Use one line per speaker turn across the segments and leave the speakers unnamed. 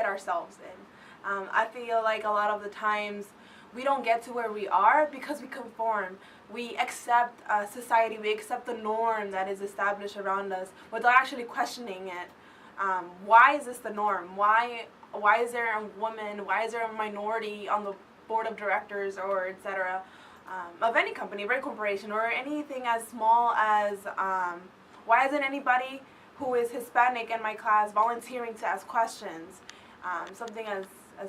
ourselves in. I feel like a lot of the times we don't get to where we are because we conform. We accept society, we accept the norm that is established around us without actually questioning it. Why is this the norm? Why is there a woman? Why is there a minority on the board of directors or etc. Of any company, of any corporation, or anything as small as why isn't anybody who is Hispanic in my class volunteering to ask questions? Something as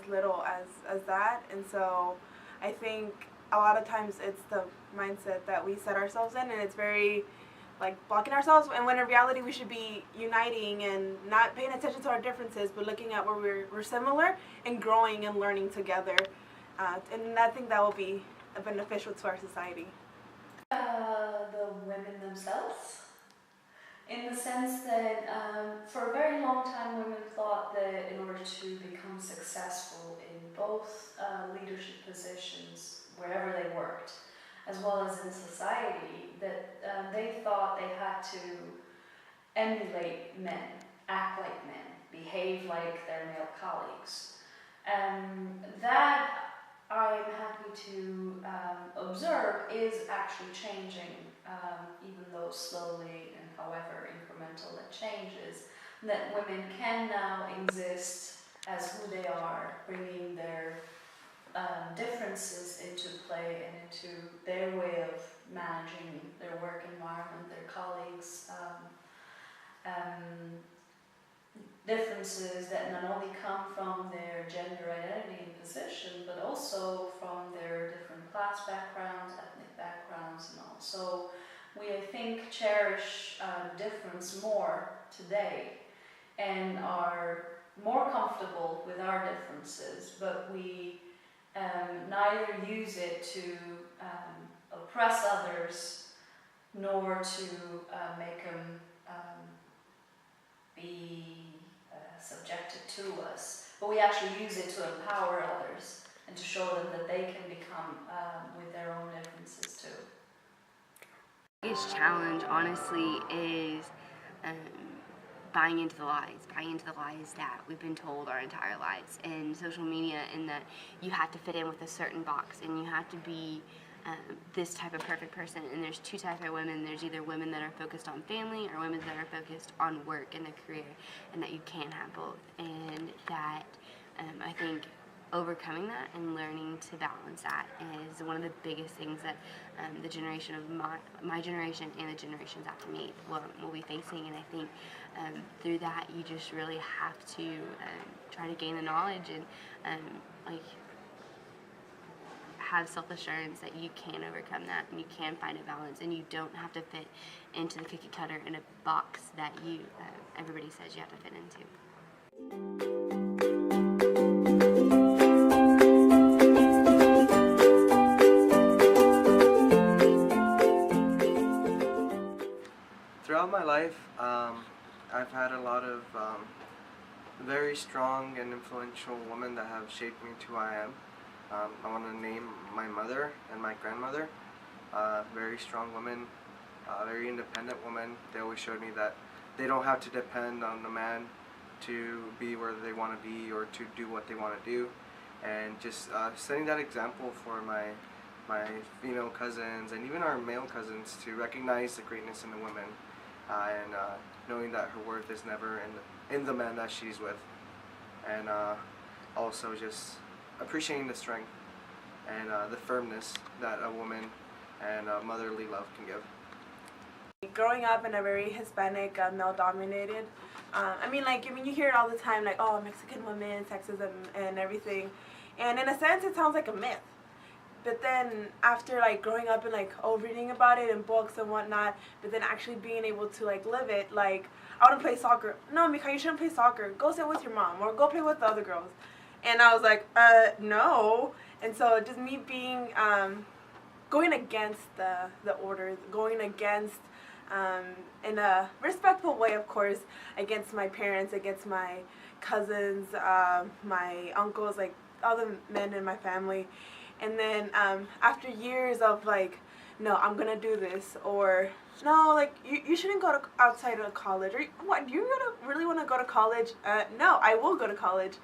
little as that. And so I think a lot of times it's the mindset that we set ourselves in, and it's very like blocking ourselves, and when in reality we should be uniting and not paying attention to our differences, but looking at where we're similar and growing and learning together. And I think that will be beneficial to our society.
The women themselves, in the sense that for a very long time women thought that in order to become successful in both leadership positions wherever they worked, as well as in society, that they thought they had to emulate men, act like men, behave like their male colleagues. That I'm happy to observe is actually changing, even though slowly and however incremental that changes, that women can now exist as who they are, bringing their differences into play and into their way of managing their work environment, their colleagues, differences that not only come from their gender identity and position, but also from their different class backgrounds, ethnic backgrounds, and all. So we, I think, cherish difference more today and are more comfortable with our differences, but we neither use it to oppress others nor to make them be subjected to us, but we actually use it to empower others and to show them that they can become with their own differences too.
The biggest challenge, honestly, is buying into the lies that we've been told our entire lives in social media, in that you have to fit in with a certain box and you have to be this type of perfect person. And there's two types of women. There's either women that are focused on family or women that are focused on work and a career, and that you can have both. And that I think overcoming that and learning to balance that is one of the biggest things that the generation of my generation and the generations after me will be facing. And I think through that you just really have to try to gain the knowledge and like have self-assurance that you can overcome that and you can find a balance, and you don't have to fit into the cookie cutter in a box that you everybody says you have to fit into.
Throughout my life, I've had a lot of very strong and influential women that have shaped me to who I am. I want to name my mother and my grandmother. Very strong women, very independent women. They always showed me that they don't have to depend on the man to be where they want to be or to do what they want to do. And just setting that example for my female cousins and even our male cousins to recognize the greatness in the women and knowing that her worth is never in the man that she's with. And also just appreciating the strength and the firmness that a woman and motherly love can give.
Growing up in a very Hispanic, male-dominated, you hear it all the time, like, oh, Mexican women, sexism, and everything. And in a sense, it sounds like a myth. But then after, like, growing up and, like, reading about it in books and whatnot, but then actually being able to, like, live it, like, I want to play soccer. No, Mika, you shouldn't play soccer. Go sit with your mom or go play with the other girls. And I was like, no. And so just me being, going against the order, going against, in a respectful way, of course, against my parents, against my cousins, my uncles, like all the men in my family. And then after years of like no, I'm gonna do this, or no, like you shouldn't go to outside of college, or what? Do you really want to go to college? No, I will go to college.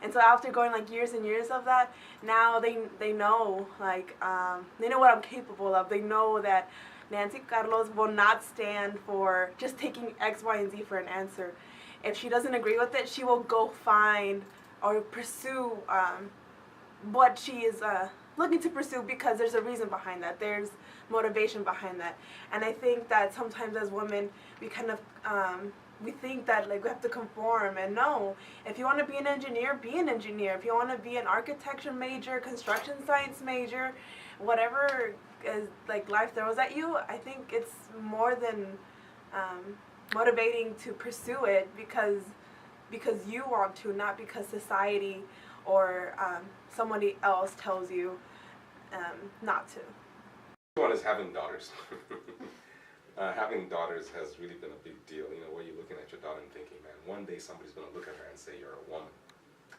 And so after going like years and years of that, now they know like they know what I'm capable of. They know that Nancy Carlos will not stand for just taking X, Y, and Z for an answer. If she doesn't agree with it, she will go find or pursue what she is looking to pursue, because there's a reason behind that. There's motivation behind that. And I think that sometimes as women, we kind of we think that like we have to conform, and no, if you want to be an engineer, be an engineer. If you want to be an architecture major, construction science major, whatever is like life throws at you, I think it's more than motivating to pursue it because you want to, not because society or somebody else tells you not to.
One is having daughters. Having daughters has really been a big deal, you know, where you're looking at your daughter and thinking, man, one day somebody's going to look at her and say you're a woman.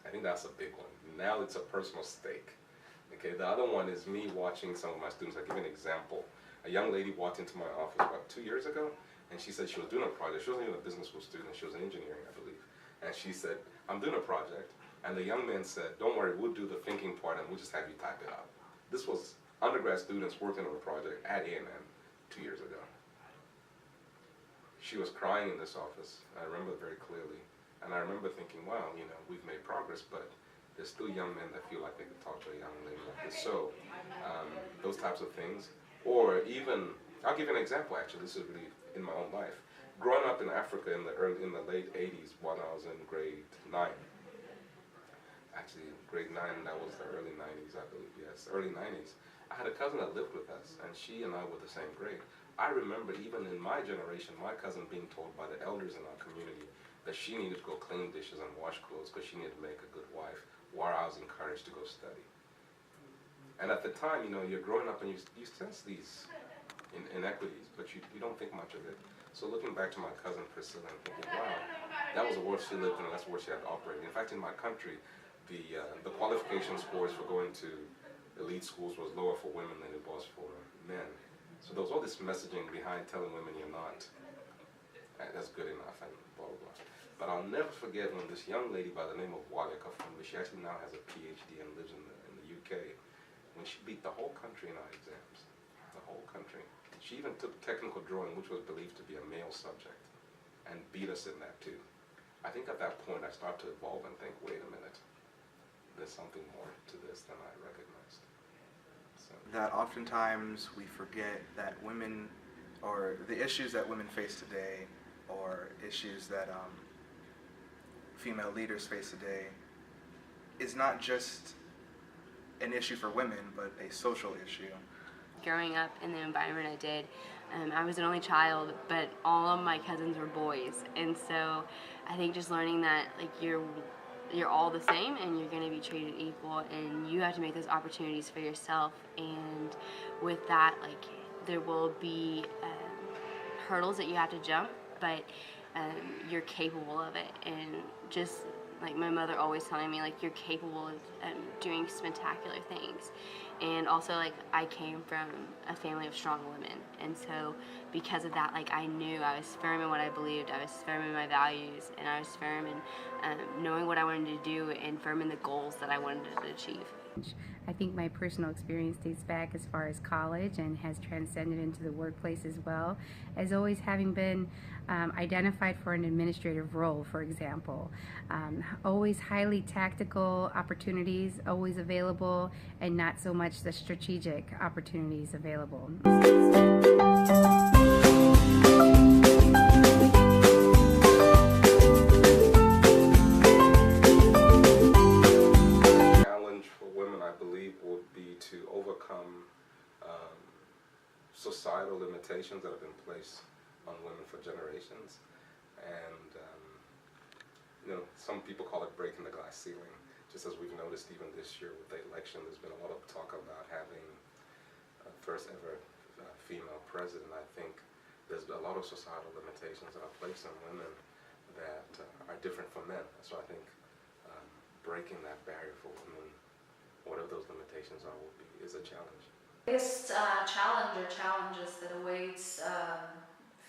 I think that's a big one. Now it's a personal stake. Okay, the other one is me watching some of my students. I'll give you an example. A young lady walked into my office about 2 years ago, and she said she was doing a project. She wasn't even a business school student. She was in engineering, I believe. And she said, I'm doing a project. And the young man said, don't worry, we'll do the thinking part and we'll just have you type it out. This was undergrad students working on a project at A&M 2 years ago. She was crying in this office. I remember it very clearly. And I remember thinking, wow, you know, we've made progress, but there's still young men that feel like they could talk to a young lady like this. So those types of things. Or even, I'll give you an example actually, this is really in my own life. Growing up in Africa in the late 80s when I was in grade 9. Actually, grade 9, that was the early 90s, I believe, yes, early 90s. I had a cousin that lived with us, and she and I were the same grade. I remember even in my generation, my cousin being told by the elders in our community that she needed to go clean dishes and wash clothes because she needed to make a good wife, while I was encouraged to go study. And at the time, you know, you're growing up and you sense these inequities, but you don't think much of it. So looking back to my cousin Priscilla and thinking, wow, that was the world she lived in, and that's where she had to operate. In fact, in my country, the qualification scores for going to elite schools was lower for women than it was for men. So there was all this messaging behind telling women you're not, that's good enough, and blah, blah, blah. But I'll never forget when this young lady by the name of Wale Kafumbi, she actually now has a PhD and lives in the UK, when she beat the whole country in our exams, the whole country. She even took technical drawing, which was believed to be a male subject, and beat us in that too. I think at that point I start to evolve and think, wait a minute, there's something more to this than I recognized. So.
That oftentimes we forget that women, or the issues that women face today, or issues that female leaders face today, is not just an issue for women, but a social issue.
Growing up in the environment I did, I was an only child, but all of my cousins were boys, and so I think just learning that like you're all the same and you're going to be treated equal, and you have to make those opportunities for yourself, and with that, like, there will be hurdles that you have to jump, but you're capable of it. And just like my mother always telling me, like, you're capable of doing spectacular things. And also, like, I came from a family of strong women, and so because of that, like, I knew I was firm in what I believed, I was firm in my values, and I was firm in knowing what I wanted to do, and firm in the goals that I wanted to achieve.
I think my personal experience dates back as far as college and has transcended into the workplace as well, as always having been identified for an administrative role, for example. Always highly tactical opportunities, always available, and not so much the strategic opportunities available.
To overcome societal limitations that have been placed on women for generations, and you know, some people call it breaking the glass ceiling. Just as we've noticed even this year with the election, there's been a lot of talk about having a first ever female president. I think there's a lot of societal limitations that are placed on women that are different from men. So I think breaking that barrier for women, whatever those limitations are, is a challenge.
Biggest challenge or challenges that awaits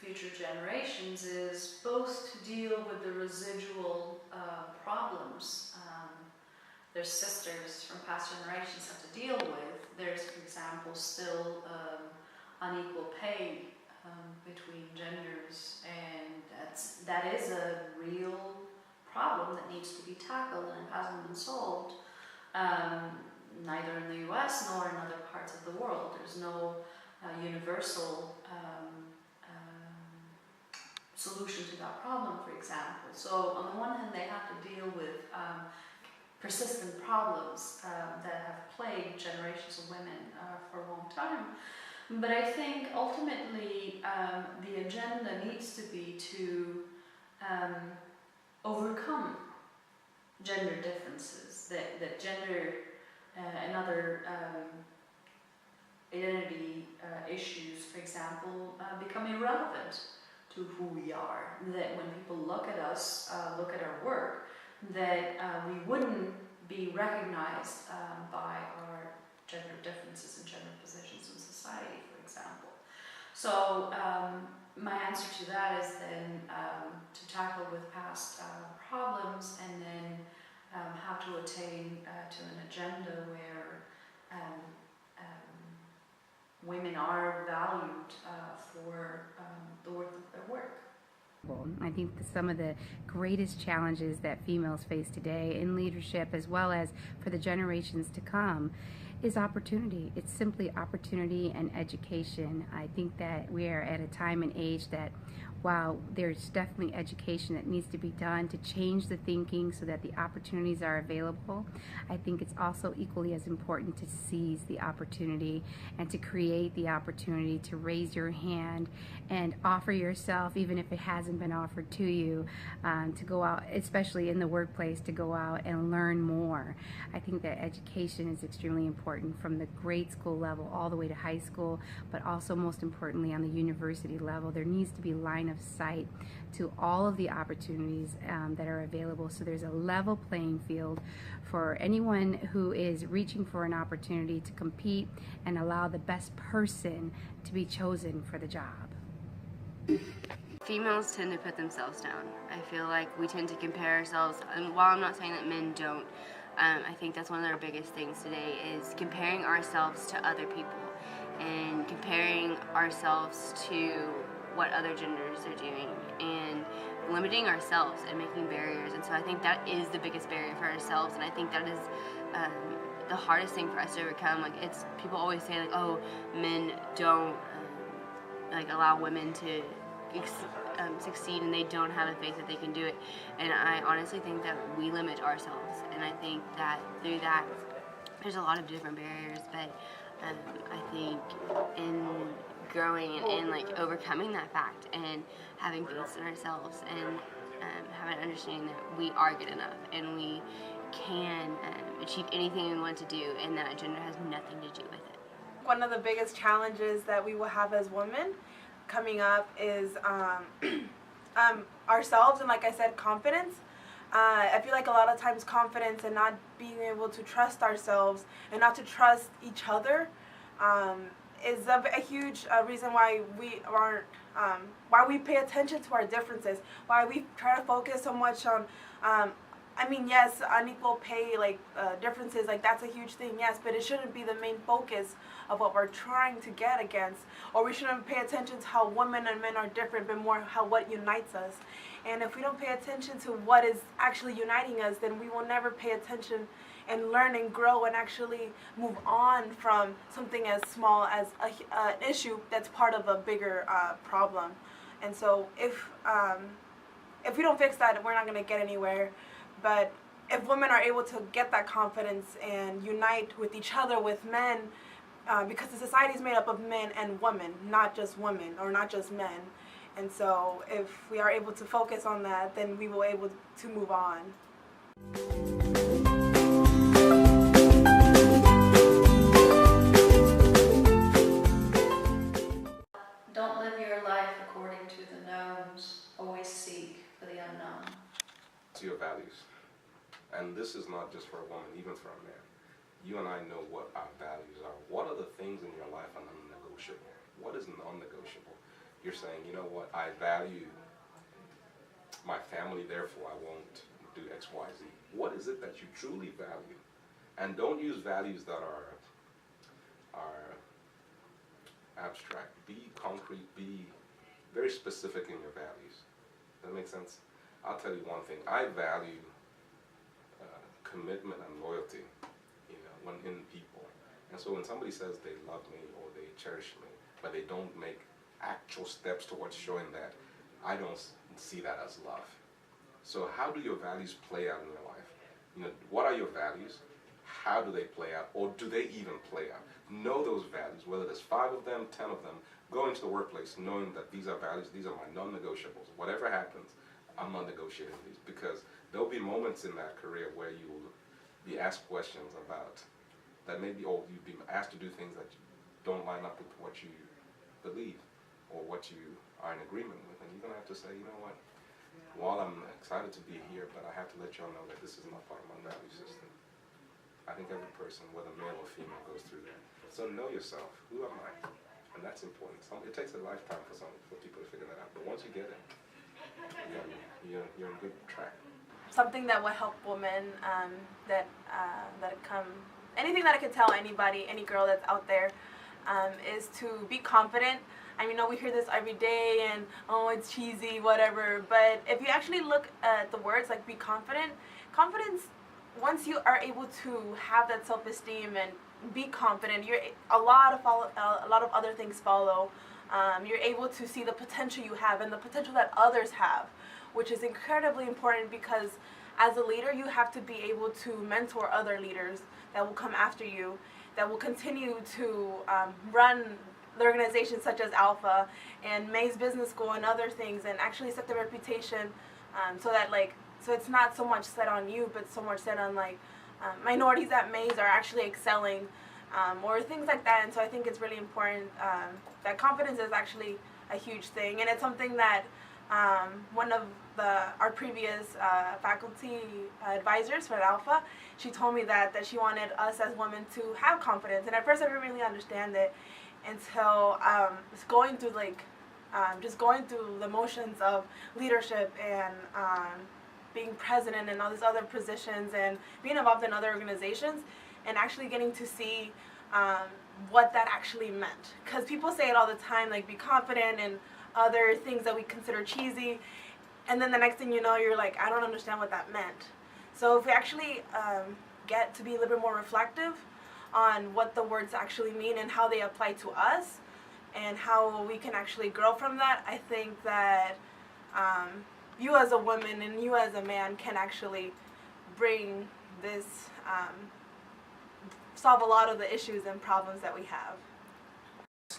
future generations is both to deal with the residual problems their sisters from past generations have to deal with. There's, for example, still unequal pay between genders, and that is a real problem that needs to be tackled and hasn't been solved. Neither in the US nor in other parts of the world. There's no universal solution to that problem, for example. So on the one hand, they have to deal with persistent problems that have plagued generations of women for a long time. But I think ultimately the agenda needs to be to overcome gender differences, that gender and other identity issues, for example, become irrelevant to who we are. That when people look at us, look at our work, that we wouldn't be recognized by our gender differences and gender positions in society, for example. So my answer to that is then to tackle with past problems, and then how to attain to an agenda where women are valued for the worth of their work.
I think some of the greatest challenges that females face today in leadership, as well as for the generations to come, is opportunity. It's simply opportunity and education. I think that we are at a time and age that while there's definitely education that needs to be done to change the thinking so that the opportunities are available, I think it's also equally as important to seize the opportunity and to create the opportunity to raise your hand and offer yourself, even if it hasn't been offered to you, to go out, especially in the workplace, to go out and learn more. I think that education is extremely important from the grade school level all the way to high school, but also most importantly on the university level. There needs to be line of sight to all of the opportunities that are available, so there's a level playing field for anyone who is reaching for an opportunity to compete and allow the best person to be chosen for the job.
Females tend to put themselves down. I feel like we tend to compare ourselves, and while I'm not saying that men don't, I think that's one of our biggest things today is comparing ourselves to other people and comparing ourselves to what other genders are doing and limiting ourselves and making barriers. And so I think that is the biggest barrier for ourselves, and I think that is the hardest thing for us to overcome. Like, it's, people always say like, oh, men don't like allow women to succeed, and they don't have the faith that they can do it. And I honestly think that we limit ourselves, and I think that through that there's a lot of different barriers, but I think in growing and like overcoming that fact and having faith in ourselves and having an understanding that we are good enough and we can achieve anything we want to do, and that gender has nothing to do with it.
One of the biggest challenges that we will have as women coming up is ourselves, and like I said, confidence. I feel like a lot of times confidence and not being able to trust ourselves and not to trust each other is a huge reason why we aren't, why we pay attention to our differences, why we try to focus so much on, I mean, yes, unequal pay, like differences, like that's a huge thing, yes, but it shouldn't be the main focus of what we're trying to get against, or we shouldn't pay attention to how women and men are different, but more how what unites us. And if we don't pay attention to what is actually uniting us, then we will never pay attention and learn and grow and actually move on from something as small as an issue that's part of a bigger problem. And so if we don't fix that, we're not going to get anywhere. But if women are able to get that confidence and unite with each other, with men, because the society is made up of men and women, not just women or not just men. And so if we are able to focus on that, then we will be able to move on.
Don't live your life according to the knowns. Always seek for the unknown.
To your values. And this is not just for a woman, even for a man. you and I know what our values are. What are the things in your life are non-negotiable? What is non-negotiable? You're saying, you know what, I value my family, therefore I won't do X, Y, Z. What is it that you truly value? And don't use values that are abstract. Be concrete, be very specific in your values. Does that make sense? I'll tell you one thing. I value commitment and loyalty, when in people. And so when somebody says they love me or they cherish me, but they don't make actual steps towards showing that, I don't see that as love. So how do your values play out in your life? What are your values? How do they play out? Or do they even play out? Know those values, whether there's 5 of them, 10 of them. Go into the workplace knowing that these are values, these are my non-negotiables. Whatever happens, I'm not negotiating these, because there'll be moments in that career where you will be asked questions about that maybe, or you'll be asked to do things that don't line up with what you believe or what you are in agreement with. And you're going to have to say, you know what, while I'm excited to be here, but I have to let y'all know that this is not part of my value system. I think every person, whether male or female, goes through that. So know yourself. Who am I? And that's important. It takes a lifetime for people to figure that out. But once you get it, you're on good track.
Something that would help women anything that I could tell anybody, any girl that's out there, is to be confident. I mean, we hear this every day, and it's cheesy, whatever. But if you actually look at the words like be confident, confidence, once you are able to have that self-esteem and be confident, a lot of other things follow. You're able to see the potential you have and the potential that others have, which is incredibly important, because as a leader, you have to be able to mentor other leaders that will come after you, that will continue to run the organizations such as Alpha and May's Business School and other things, and actually set the reputation so it's not so much set on you, but so much set on minorities at Mays are actually excelling, or things like that. And so I think it's really important that confidence is actually a huge thing, and it's something that one of our previous faculty advisors for Alpha, she told me that she wanted us as women to have confidence. And at first I didn't really understand it until going through the motions of leadership and being president and all these other positions and being involved in other organizations, and actually getting to see what that actually meant. Because people say it all the time, like be confident and other things that we consider cheesy, and then the next thing you know, you're like, I don't understand what that meant. So if we actually get to be a little bit more reflective on what the words actually mean and how they apply to us and how we can actually grow from that, I think that you as a woman and you as a man can actually bring this, solve a lot of the issues and problems that we have.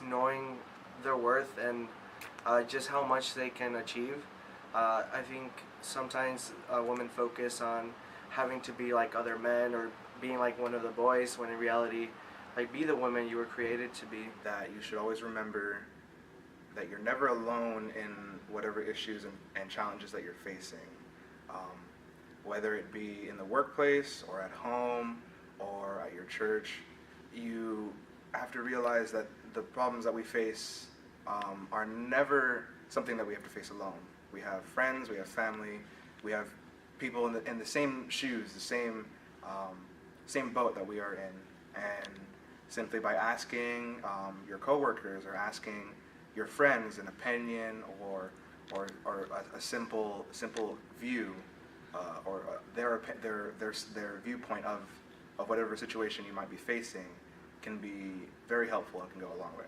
Knowing their worth and just how much they can achieve. I think sometimes women focus on having to be like other men or being like one of the boys, when in reality, be the woman you were created to be.
That you should always remember that you're never alone in whatever issues and challenges that you're facing. Whether it be in the workplace or at home or at your church, you have to realize that the problems that we face are never something that we have to face alone. We have friends, we have family, we have people in the same shoes, the same boat that we are in. And simply by asking your coworkers or asking your friends an opinion or a simple view or their viewpoint of whatever situation you might be facing can be very helpful and can go a long way.